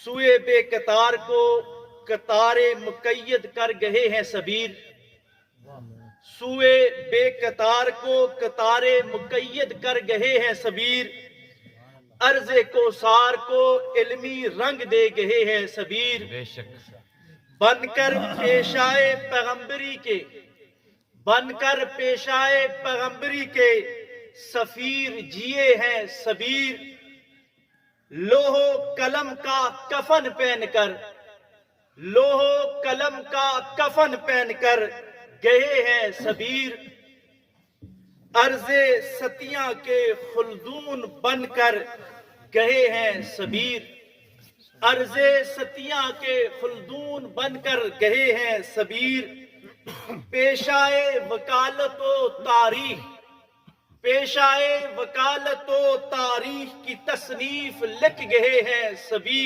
سوئے بے قطار کو قطارے مقید کر گئے ہیں سبیر، سوئے بے قطار کو قطارے مقید کر گئے ہیں سبیر، عرض کوثر کو علمی رنگ دے گئے ہیں سبیر، بن کر پیشائے پیغمبری کے، بن کر پیشائے پیغمبری کے سفیر جیے ہیں سبیر، لوح و قلم کا کفن پہن کر، لوح و قلم کا کفن پہن کر گئے ہیں سبیر، عرض ستیاں کے خلدون بن کر گئے ہیں سبیر، عرض ستیاں کے خلدون بن کر گئے ہیں سبیر، پیشائے وکالت و تاریخ، پیشائے وکالت و تاریخ کی تصنیف لکھ گئے ہیں سبیر۔